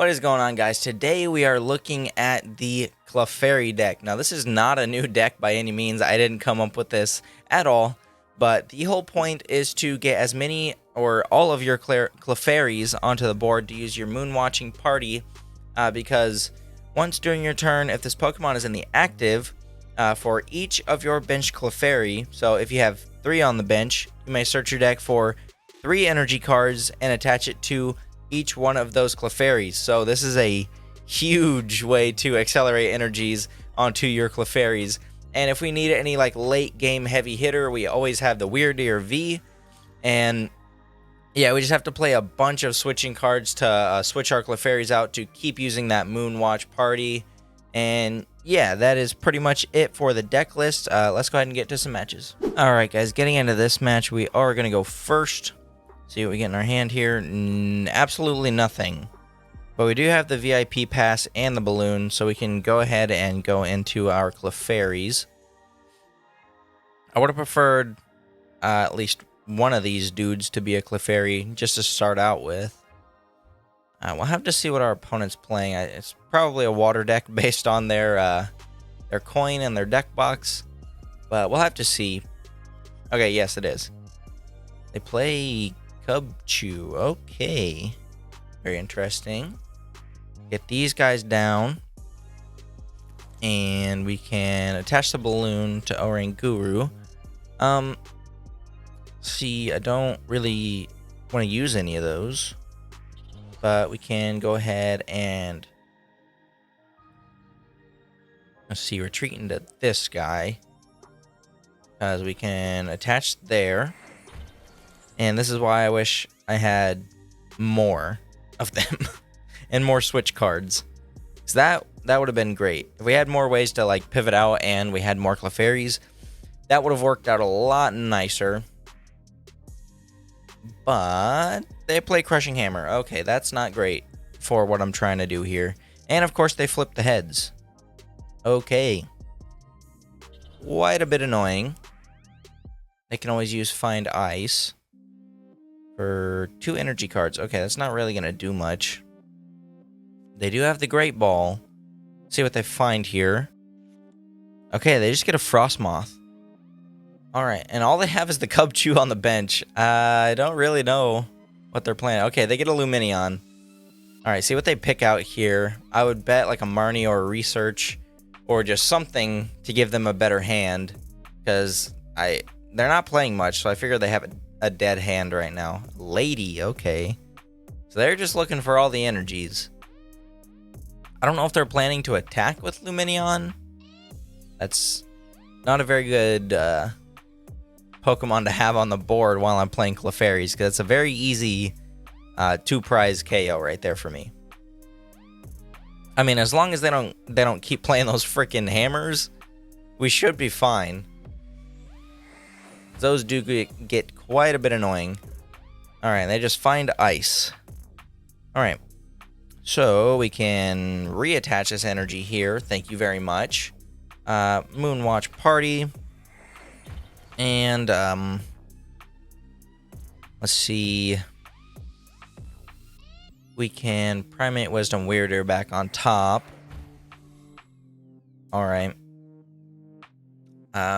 What is going on, guys? Today we are looking at the Clefairy deck. Now, this is not a new deck by any means. I didn't come up with this at all. But the whole point is to get as many or all of your Clefairies onto the board to use your Moon Watching party. Because once during your turn, if this Pokemon is in the active, for each of your bench Clefairy, so if you have 3 on the bench, you may search your deck for 3 energy cards and attach it to each one of those Clefairies. So this is a huge way to accelerate energies onto your Clefairies. And if we need any like late game heavy hitter, we always have the Wyrdeer V. And yeah, we just have to play a bunch of switching cards to switch our Clefairies out to keep using that Moonwatch party. And yeah, that is pretty much it for the deck list. Let's go ahead and get to some matches. Alright guys, getting into this match, we are going to go first. See what we get in our hand here. Absolutely nothing. But we do have the VIP Pass and the balloon, so we can go ahead and go into our Clefairies. I would have preferred at least one of these dudes to be a Clefairy, just to start out with. We'll have to see what our opponent's playing. It's probably a water deck based on their coin and their deck box. But we'll have to see. Okay, yes it is. They play Cubchoo. Okay. Very interesting. Get these guys down. And we can attach the balloon to Oranguru. See, I don't really want to use any of those. But we can go ahead and... Let's see, retreat into this guy. Because we can attach there. And this is why I wish I had more of them. And more switch cards. Because that would have been great. If we had more ways to like pivot out and we had more Clefairies, that would have worked out a lot nicer. But they play Crushing Hammer. Okay, that's not great for what I'm trying to do here. And of course they flip the heads. Okay. Quite a bit annoying. They can always use Find Ice. For 2 energy cards. Okay, that's not really going to do much. They do have the Great Ball. Let's see what they find here. Okay, they just get a Frostmoth. Alright, and all they have is the Cubchoo on the bench. I don't really know what they're playing. Okay, they get a Lumineon. Alright, see what they pick out here. I would bet like a Marnie or a Research. Or just something to give them a better hand. Because they're not playing much, so I figure they have a dead hand right now. Lady, okay. So they're just looking for all the energies. I don't know if they're planning to attack with Lumineon. That's not a very good Pokemon to have on the board while I'm playing Clefairies, because it's a very easy 2-prize KO right there for me. I mean, as long as they don't keep playing those freaking hammers, we should be fine. Those do get quite a bit annoying. Alright, they just find ice. Alright. So, we can reattach this energy here. Thank you very much. Moonwatch Party. And, let's see. We can Primate Wisdom Wyrdeer back on top. Alright.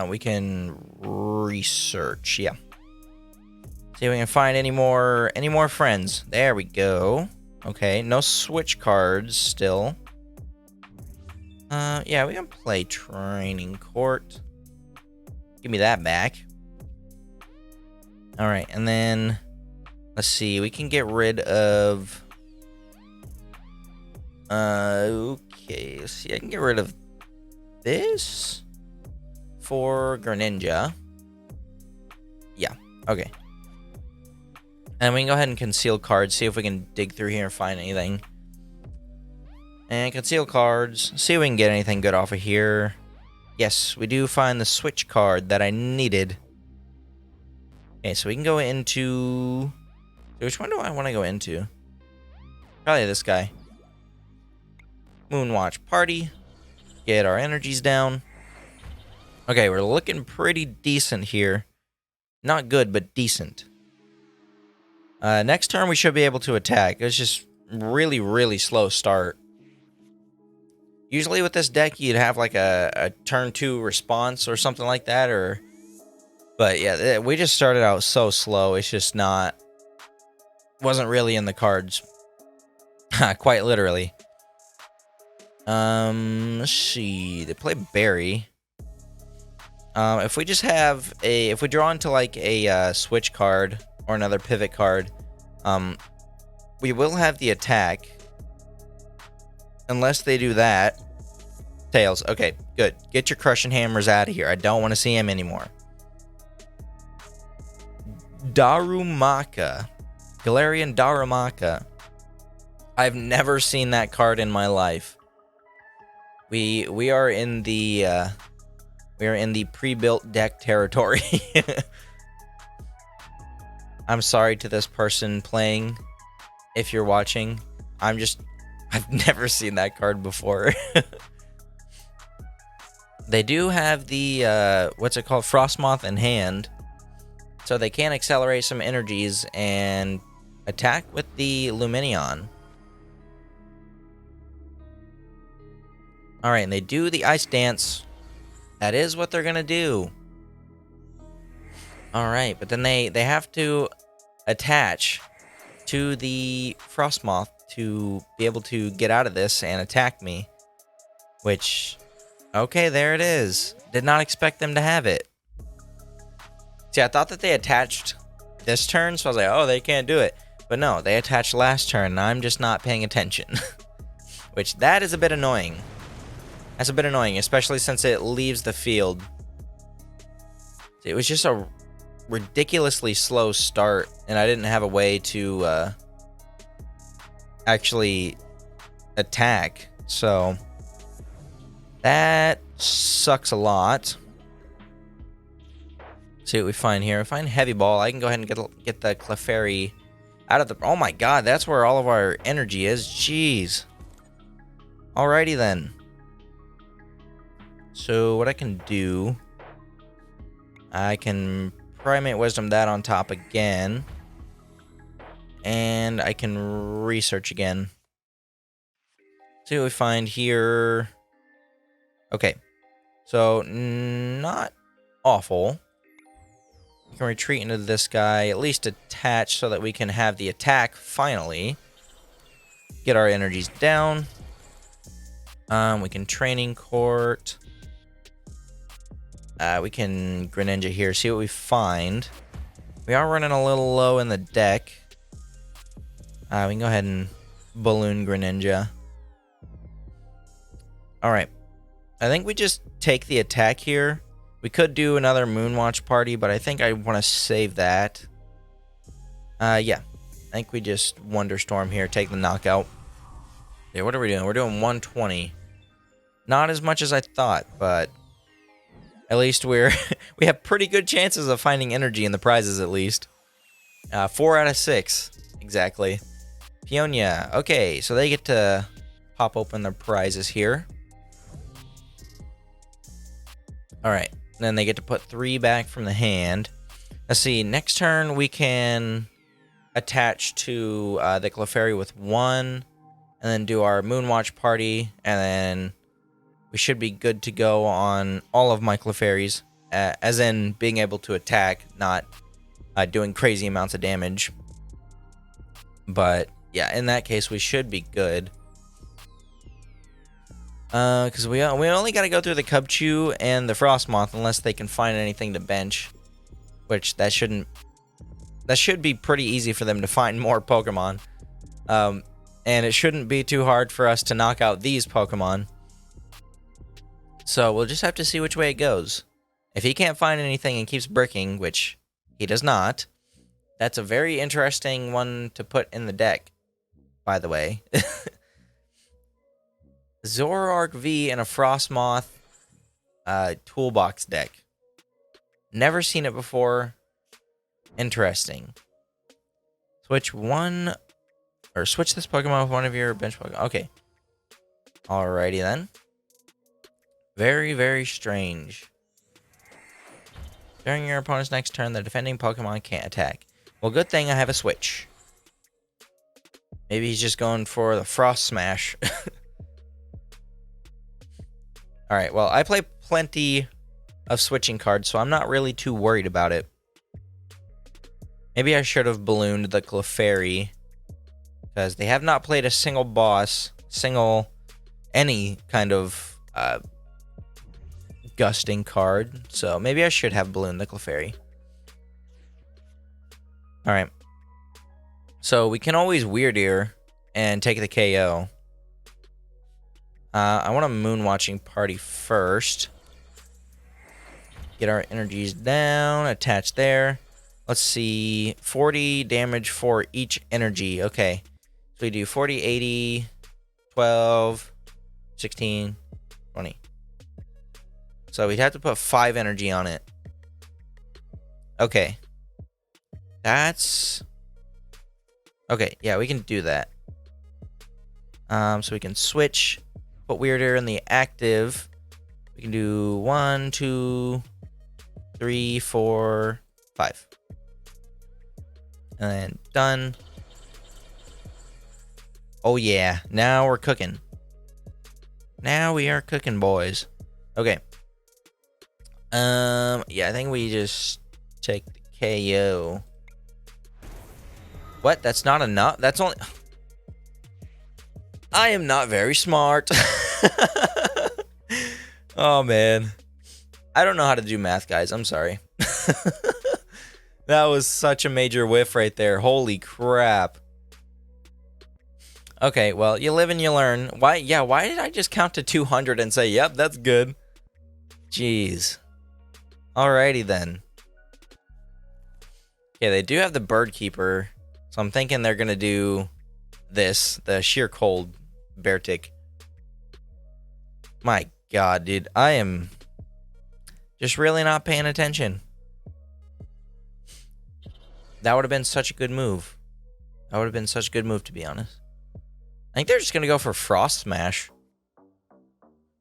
We can research, yeah. See if we can find any more friends. There we go. Okay, no switch cards still. Yeah, we can play Training Court. Give me that back. Alright, and then let's see, we can get rid of okay, let's see, I can get rid of this for Greninja. Yeah, okay. And we can go ahead and conceal cards, see if we can dig through here and find anything. And conceal cards, see if we can get anything good off of here. Yes, we do find the switch card that I needed. Okay, so we can go into... Which one do I want to go into? Probably this guy. Moonwatch Party. Get our energies down. Okay, we're looking pretty decent here. Not good, but decent. Next turn we should be able to attack. Let's just really, really slow start. Usually with this deck, you'd have like a turn 2 response or something like that, but yeah, we just started out so slow. It's just wasn't really in the cards. Quite literally. Let's see. They play Berry. If we just have if we draw into like a switch card or another pivot card, we will have the attack. Unless they do that. Tails. Okay, good. Get your crushing hammers out of here. I don't want to see him anymore. Darumaka. Galarian Darumaka. I've never seen that card in my life. We are in the pre-built deck territory. I'm sorry to this person playing if you're watching. I've never seen that card before. They do have the what's it called, Frostmoth in hand, so they can accelerate some energies and attack with the Lumineon. Alright, and they do the Ice Dance. That is what they're gonna do. Alright, but then they have to attach to the Frostmoth to be able to get out of this and attack me. Which, okay, there it is. Did not expect them to have it. See, I thought that they attached this turn, so I was like, oh, they can't do it. But no, they attached last turn, and I'm just not paying attention. Which, that is a bit annoying. That's a bit annoying, especially since it leaves the field. It was just a ridiculously slow start, and I didn't have a way to actually attack. So that sucks a lot. See what we find here. We find Heavy Ball. I can go ahead and get the Clefairy out of the... Oh my god, that's where all of our energy is. Jeez. Alrighty then. So what I can do, I can Primate Wisdom that on top again, and I can research again. See what we find here. Okay, so not awful. We can retreat into this guy, at least attach so that we can have the attack finally. Get our energies down. We can Training Court. We can Greninja here, see what we find. We are running a little low in the deck. We can go ahead and Balloon Greninja. Alright. I think we just take the attack here. We could do another Moonwatch party, but I think I want to save that. Yeah. I think we just Wonderstorm here, take the knockout. Yeah, what are we doing? We're doing 120. Not as much as I thought, but... At least we have pretty good chances of finding energy in the prizes, at least. 4 out of 6, exactly. Peonia. Okay, so they get to pop open their prizes here. Alright, then they get to put 3 back from the hand. Let's see, next turn we can attach to the Clefairy with 1, and then do our Moonwatch party, and then... we should be good to go on all of my Clefairies, as in being able to attack, not doing crazy amounts of damage. But, yeah, in that case, we should be good. Because we only got to go through the Cubchoo and the Frostmoth unless they can find anything to bench. Which, that should be pretty easy for them to find more Pokemon. And it shouldn't be too hard for us to knock out these Pokemon. So we'll just have to see which way it goes. If he can't find anything and keeps bricking, which he does not, that's a very interesting one to put in the deck, by the way. Zoroark V in a Frostmoth toolbox deck. Never seen it before. Interesting. Switch this Pokemon with one of your bench Pokemon. Okay. Alrighty then. Very, very strange. During your opponent's next turn, the defending Pokemon can't attack. Well, good thing I have a switch. Maybe he's just going for the Frost Smash. Alright, well, I play plenty of switching cards, so I'm not really too worried about it. Maybe I should have ballooned the Clefairy, because they have not played a single boss, any kind of gusting card, so maybe I should have ballooned the Clefairy. Alright. So we can always Wyrdeer and take the KO. I want a Moon Watching Party first. Get our energies down, attach there. Let's see, 40 damage for each energy. Okay, so we do 40, 80, 12, 16, 20. So we'd have to put 5 energy on it. Okay. That's... Okay, yeah, we can do that. So we can switch, put Wyrdeer in the active. We can do 1, 2, 3, 4, 5. And then done. Oh yeah, now we're cooking. Now we are cooking, boys. Okay. Yeah, I think we just take the KO. What? That's not enough? That's only... I am not very smart. Oh, man. I don't know how to do math, guys. I'm sorry. That was such a major whiff right there. Holy crap. Okay, well, you live and you learn. Why did I just count to 200 and say, yep, that's good? Jeez. Alrighty, then. Okay, they do have the Bird Keeper, so I'm thinking they're going to do this, the Sheer Cold Beartic. My God, dude, I am just really not paying attention. That would have been such a good move. That would have been such a good move, to be honest. I think they're just going to go for Frost Smash.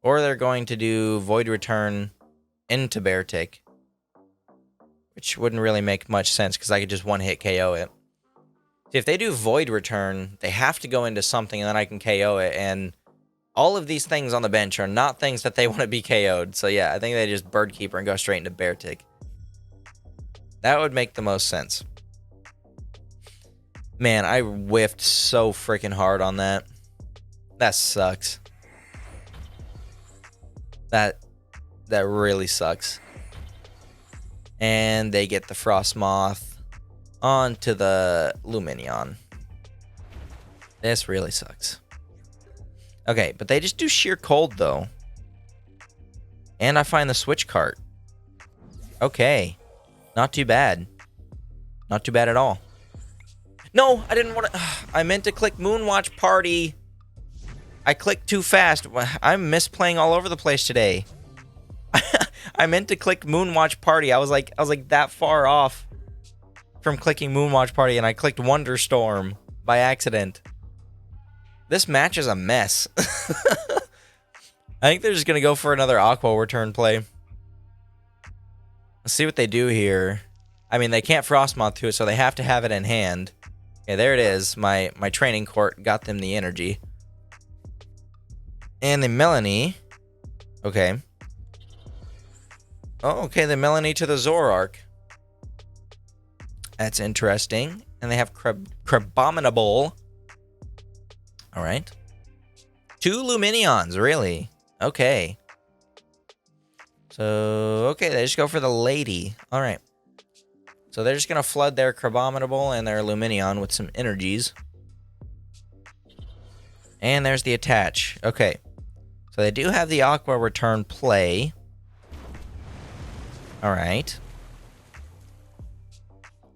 Or they're going to do Void Return into Beartic. Which wouldn't really make much sense, because I could just one-hit KO it. See, if they do Void Return, they have to go into something, and then I can KO it, and all of these things on the bench are not things that they want to be KO'd. So yeah, I think they just Bird Keeper and go straight into Beartic. That would make the most sense. Man, I whiffed so freaking hard on that. That sucks. That really sucks. And they get the Frost Moth onto the Lumineon. This really sucks. Okay, but they just do Sheer Cold, though. And I find the Switch Cart. Okay. Not too bad. Not too bad at all. No, I didn't want to... I meant to click Moonwatch Party. I clicked too fast. I'm misplaying all over the place today. I meant to click Moonwatch Party. I was like that far off from clicking Moonwatch Party, and I clicked Wonderstorm by accident. This match is a mess. I think they're just going to go for another Aqua Return play. Let's see what they do here. I mean, they can't Frostmoth to it, so they have to have it in hand. Okay, there it is. My Training Court got them the energy. And the Melanie. Okay. Oh, okay, the Melanie to the Zoroark. That's interesting. And they have Crabominable. All right. 2 Lumineons, really? Okay. So, okay, they just go for the lady. All right. So they're just going to flood their Crabominable and their Lumineon with some energies. And there's the attach. Okay. So they do have the Aqua Return play. All right.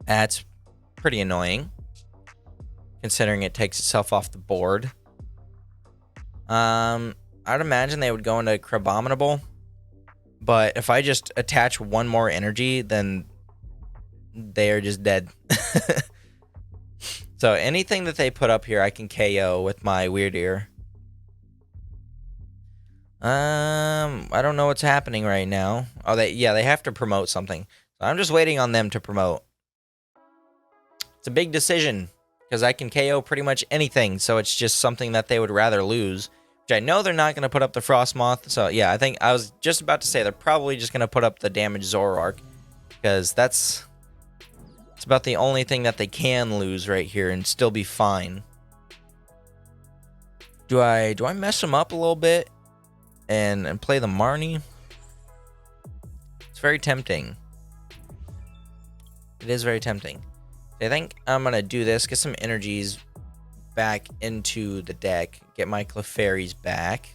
That's pretty annoying, considering it takes itself off the board. I'd imagine they would go into Crabominable, but if I just attach one more energy, then they are just dead. So anything that they put up here, I can KO with my Wyrdeer. I don't know what's happening right now. Oh, they have to promote something. So I'm just waiting on them to promote. It's a big decision, because I can KO pretty much anything, so it's just something that they would rather lose. Which I know they're not going to put up the Frostmoth, so yeah, I think I was just about to say they're probably just going to put up the damaged Zoroark, because it's about the only thing that they can lose right here and still be fine. Do I mess them up a little bit and play the Marnie? It's very tempting. It is very tempting. I think I'm going to do this, get some energies back into the deck, get my Clefairies back.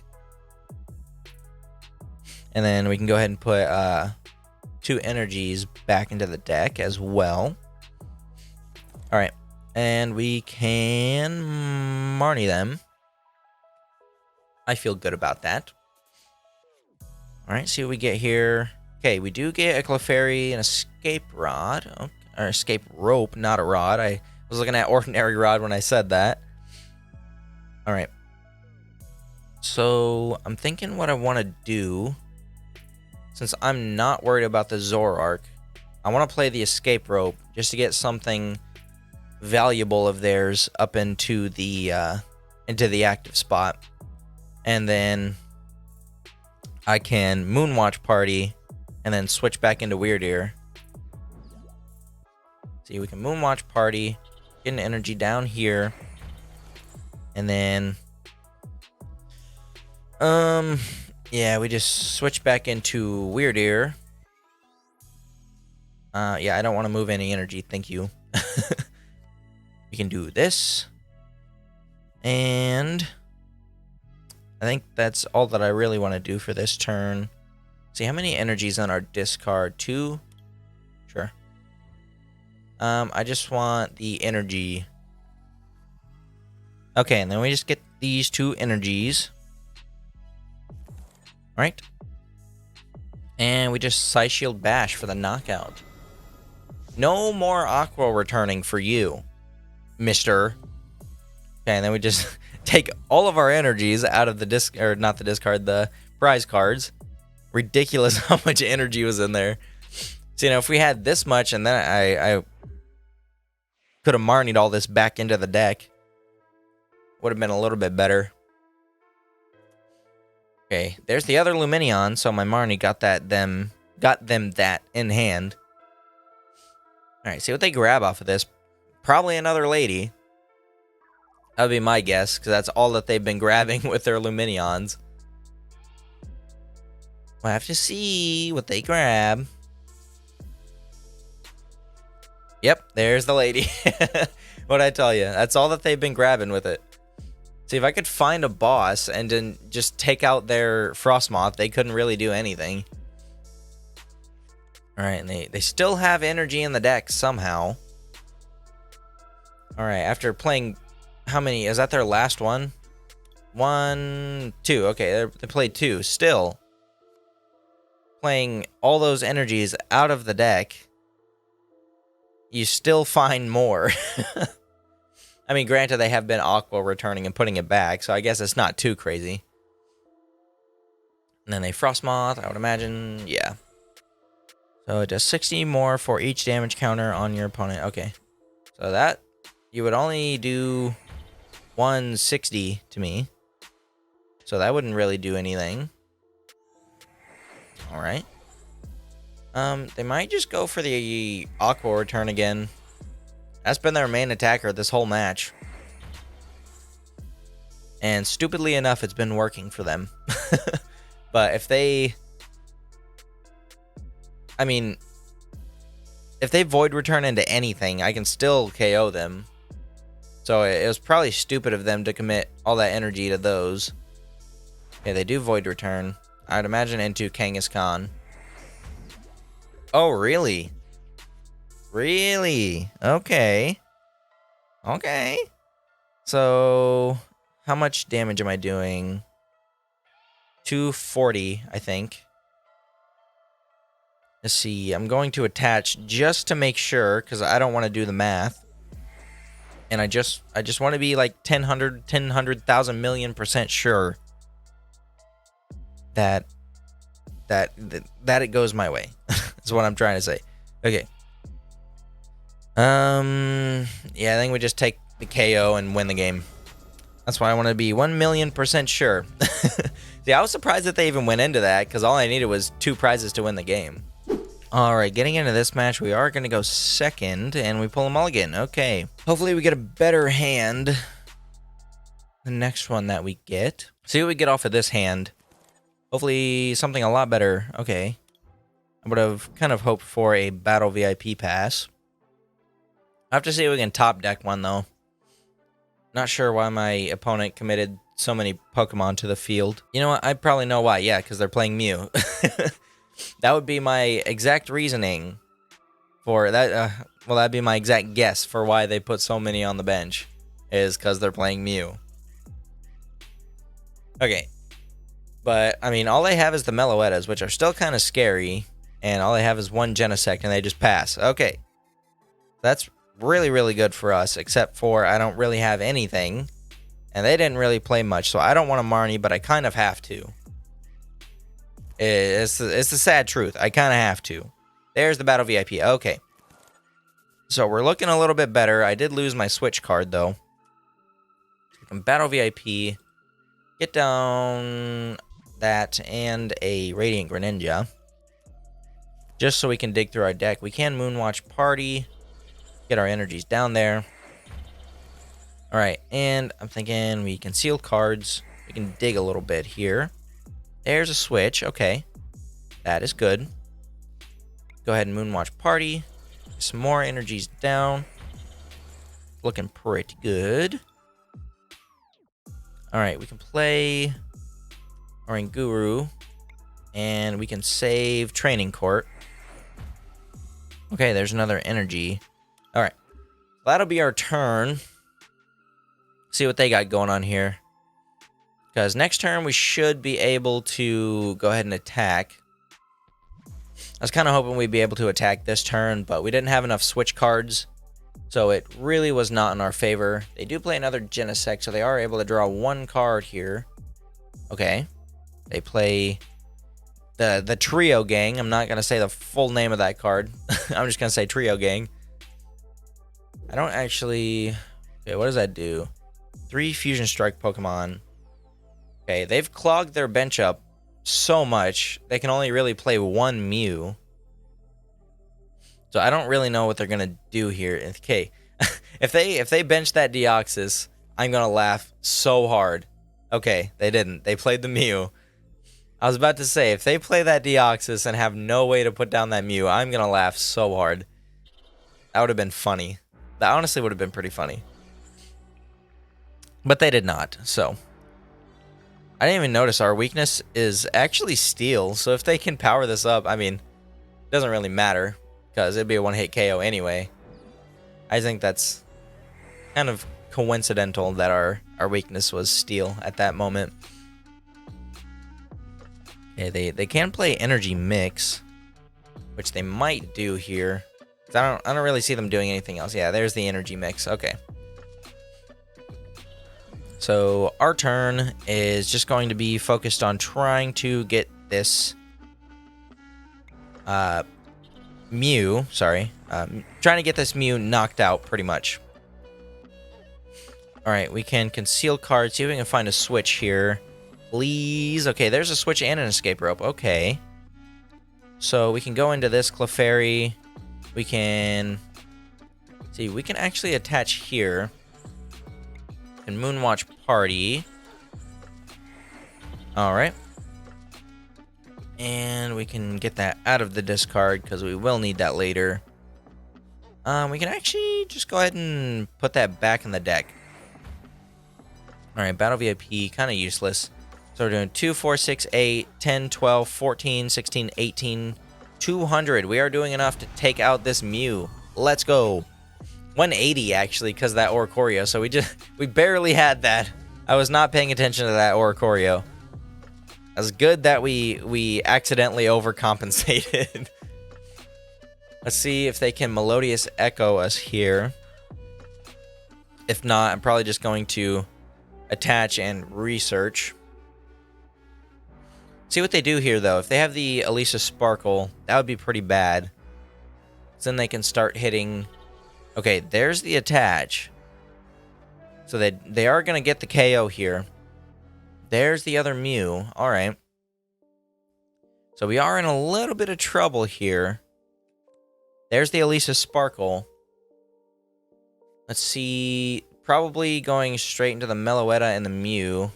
And then we can go ahead and put 2 energies back into the deck as well. Alright, and we can Marnie them. I feel good about that. Alright, see what we get here. Okay, we do get a Clefairy and Escape Rod. Okay, or Escape Rope, not a Rod. I was looking at Ordinary Rod when I said that. Alright. So, I'm thinking what I want to do. Since I'm not worried about the Zoroark, I want to play the Escape Rope just to get something valuable of theirs up into the active spot. And then I can Moonwatch Party and then switch back into Wyrdeer. See, we can Moonwatch Party, get an energy down here, and then yeah, we just switch back into Wyrdeer. Yeah, I don't want to move any energy, thank you. We can do this. And I think that's all that I really want to do for this turn. See, how many energies on our discard? 2? Sure. I just want the energy. Okay, and then we just get these 2 energies. Alright. And we just Psy Shield Bash for the knockout. No more Aqua returning for you, mister. Okay, and then we just take all of our energies out of the the prize cards. Ridiculous how much energy was in there. So, you know, if we had this much and then I could have Marnied all this back into the deck, would have been a little bit better. Okay, there's the other Lumineon, so my Marnie got them that in hand. Alright, see what they grab off of this. Probably another lady. That would be my guess, because that's all that they've been grabbing with their Lumineons. We'll have to see what they grab. Yep, there's the lady. What'd I tell you? That's all that they've been grabbing with it. See, if I could find a boss and then just take out their Frostmoth, they couldn't really do anything. Alright, and they still have energy in the deck somehow. Alright, after playing... How many? Is that their last one? 1, 2. Okay, they played 2. Still playing all those energies out of the deck. You still find more. I mean, granted, they have been Aqua returning and putting it back, so I guess it's not too crazy. And then they Frostmoth, I would imagine. Yeah. So it does 60 more for each damage counter on your opponent. Okay. So that, you would only do 160 to me. So that wouldn't really do anything. Alright. They might just go for the Aqua return again. That's been their main attacker this whole match. And stupidly enough, it's been working for them. But if they... I mean, if they Void Return into anything, I can still KO them. So it was probably stupid of them to commit all that energy to those. Yeah, they do Void Return. I'd imagine into Kangaskhan. Oh, really? Really? Okay. Okay. So, how much damage am I doing? 240, I think. Let's see. I'm going to attach just to make sure, because I don't want to do the math. And I just want to be like 1,000 million % sure that it goes my way. Is what I'm trying to say. Okay. Yeah, I think we just take the KO and win the game. That's why I want to be 1,000,000% sure. See, I was surprised that they even went into that, because all I needed was 2 prizes to win the game. Alright, getting into this match, we are going to go second, and we pull them all again. Okay. Hopefully we get a better hand the next one that we get. See what we get off of this hand. Hopefully something a lot better. Okay. I would have kind of hoped for a Battle VIP Pass. I have to see if we can top deck one, though. Not sure why my opponent committed so many Pokemon to the field. You know what? I probably know why. Yeah, because they're playing Mew. That would be my exact reasoning for that. Well, that'd be my exact guess for why they put so many on the bench. Is because they're playing Mew. Okay. But, I mean, all they have is the Meloettas, which are still kind of scary. And all they have is 1 Genesect, and they just pass. Okay. That's really, really good for us, except for I don't really have anything. And they didn't really play much, so I don't want a Marnie, but I kind of have to. It's the sad truth. I kind of have to. There's the Battle VIP. Okay. So we're looking a little bit better. I did lose my Switch card, though. Battle VIP. Get down that and a Radiant Greninja. Just so we can dig through our deck. We can Moonwatch Party. Get our energies down there. Alright, and I'm thinking we can seal cards. We can dig a little bit here. There's a switch. Okay. That is good. Go ahead and Moonwatch Party. Get some more energies down. Looking pretty good. Alright, we can play Oranguru. And we can save Training Court. Okay, there's another energy. Alright. That'll be our turn. See what they got going on here. Because next turn we should be able to go ahead and attack. I was kind of hoping we'd be able to attack this turn, but we didn't have enough switch cards. So it really was not in our favor. They do play another Genesect, so they are able to draw 1 card here. Okay. They play the Trio Gang. I'm not going to say the full name of that card. I'm just going to say Trio Gang. I don't actually... Okay, what does that do? 3 Fusion Strike Pokemon. Okay, they've clogged their bench up so much. They can only really play 1 Mew. So I don't really know what they're going to do here. Okay, if they bench that Deoxys, I'm going to laugh so hard. Okay, they didn't. They played the Mew. I was about to say, if they play that Deoxys and have no way to put down that Mew, I'm going to laugh so hard. That would have been funny. That honestly would have been pretty funny. But they did not, so. I didn't even notice our weakness is actually Steel. So if they can power this up, I mean, it doesn't really matter. Because it'd be a 1-hit KO anyway. I think that's kind of coincidental that our weakness was Steel at that moment. Okay, they can play Energy Mix. Which they might do here. I don't really see them doing anything else. Yeah, there's the Energy Mix. Okay. So our turn is just going to be focused on trying to get this Mew, sorry, trying to get this Mew knocked out pretty much. Alright, we can conceal cards, see if we can find a switch here. Please. Okay, there's a switch and an escape rope. Okay. So we can go into this Clefairy. We can... See, we can actually attach here. And Moonwatch Party. Alright. And we can get that out of the discard because we will need that later. We can actually just go ahead and put that back in the deck. Alright, Battle VIP, kind of useless. So we're doing 2, 4, 6, 8, 10, 12, 14, 16, 18, 200. We are doing enough to take out this Mew. Let's go. 180 actually because of that Oricorio. So we barely had that. I was not paying attention to that Oricorio. It was good that we accidentally overcompensated. Let's see if they can Melodious Echo us here. If not, I'm probably just going to attach and research. See what they do here, though. If they have the Elisa Sparkle, that would be pretty bad. So then they can start hitting... Okay, there's the attach. So they are going to get the KO here. There's the other Mew. All right. So we are in a little bit of trouble here. There's the Elisa Sparkle. Let's see. Probably going straight into the Meloetta and the Mew.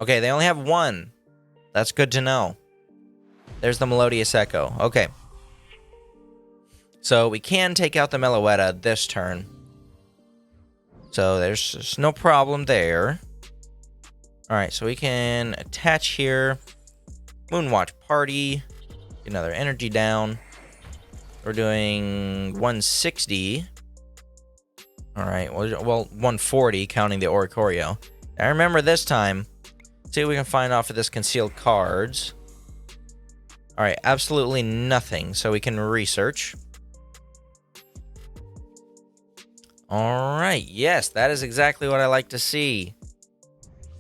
Okay, they only have one. That's good to know. There's the Melodious Echo. Okay. So we can take out the Meloetta this turn. So there's just no problem there. Alright, so we can attach here. Moonwatch Party. Get another energy down. We're doing 160. Alright, well, 140 counting the Oricorio. I remember this time. See what we can find off of this concealed cards. Alright, absolutely nothing. So we can research. Alright, yes, that is exactly what I like to see.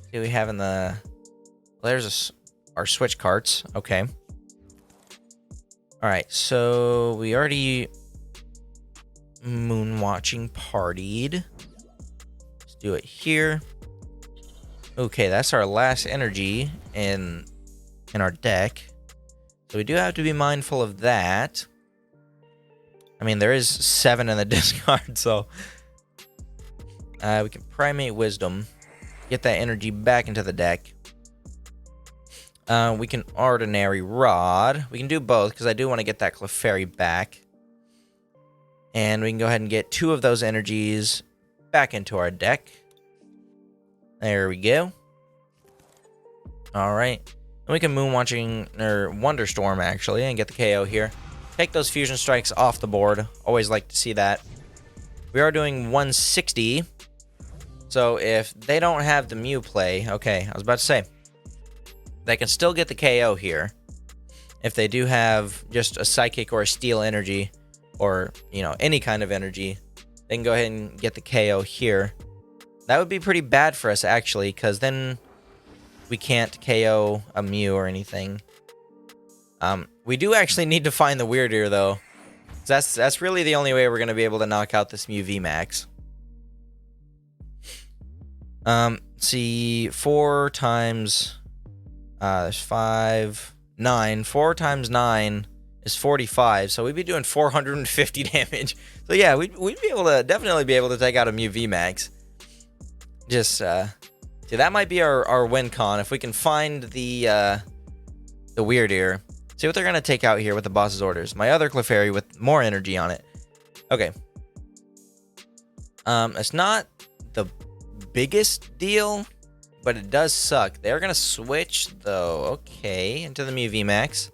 See what we have in the... Well, there's our switch carts. Okay. Alright, so we already Moonwatching partied. Let's do it here. Okay, that's our last energy in our deck. So we do have to be mindful of that. I mean, there is 7 in the discard, so... we can Primate Wisdom. Get that energy back into the deck. We can Ordinary Rod. We can do both, because I do want to get that Clefairy back. And we can go ahead and get 2 of those energies back into our deck. There we go. Alright. And we can Moonwatching, or Wonderstorm, actually, and get the KO here. Take those Fusion Strikes off the board. Always like to see that. We are doing 160. So if they don't have the Mew play... Okay, I was about to say. They can still get the KO here. If they do have just a Psychic or a Steel energy, or, you know, any kind of energy, they can go ahead and get the KO here. That would be pretty bad for us, actually, because then we can't KO a Mew or anything. We do actually need to find the Wyrdeer, though. That's really the only way we're going to be able to knock out this Mew VMAX. See, 4 times... there's 5... 9. 4 times 9 is 45, so we'd be doing 450 damage. So yeah, we'd be able to... Definitely be able to take out a Mew VMAX. Just, see, that might be our win con. If we can find the Wyrdeer. See what they're going to take out here with the boss's orders. My other Clefairy with more energy on it. Okay. It's not the biggest deal, but it does suck. They're going to switch, though. Okay, into the Mew VMAX.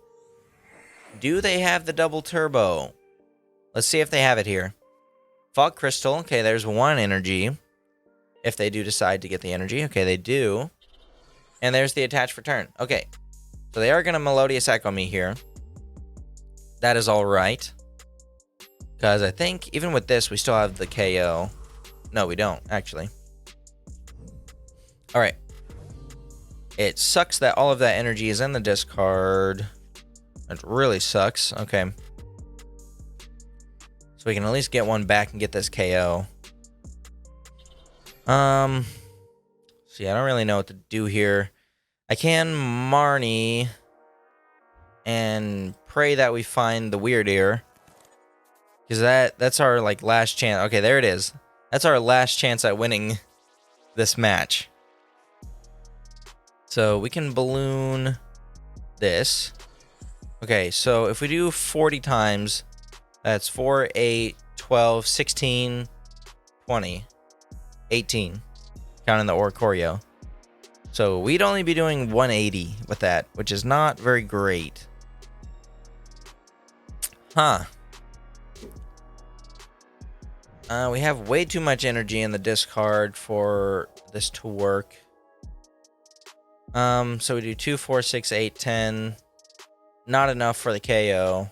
Do they have the double turbo? Let's see if they have it here. Fog Crystal. Okay, there's 1 energy. If they do decide to get the energy. Okay, they do. And there's the attach for turn. Okay. So they are going to Melodious Echo me here. That is alright. Because I think even with this, we still have the KO. No, we don't, actually. Alright. It sucks that all of that energy is in the discard. It really sucks. Okay. So we can at least get 1 back and get this KO. See, I don't really know what to do here. I can Marnie and pray that we find the Wyrdeer. Because that's our, like, last chance. Okay, there it is. That's our last chance at winning this match. So we can balloon this. Okay, so if we do 40 times, that's 4, 8, 12, 16, 20, 18. Counting the Oricorio. So we'd only be doing 180 with that, which is not very great. Huh. We have way too much energy in the discard for this to work. So we do 2, 4, 6, 8, 10. Not enough for the KO.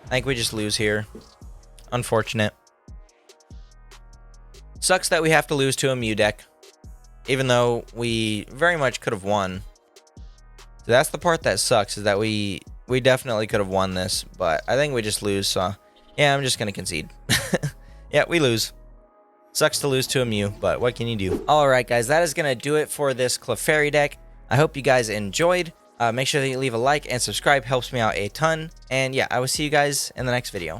I think we just lose here. Unfortunate. Sucks that we have to lose to a Mew deck. Even though we very much could have won. So that's the part that sucks, is that we definitely could have won this. But I think we just lose, so yeah, I'm just going to concede. Yeah, we lose. Sucks to lose to a Mew, but what can you do? Alright guys, that is going to do it for this Clefairy deck. I hope you guys enjoyed. Make sure that you leave a like and subscribe, helps me out a ton. And yeah, I will see you guys in the next video.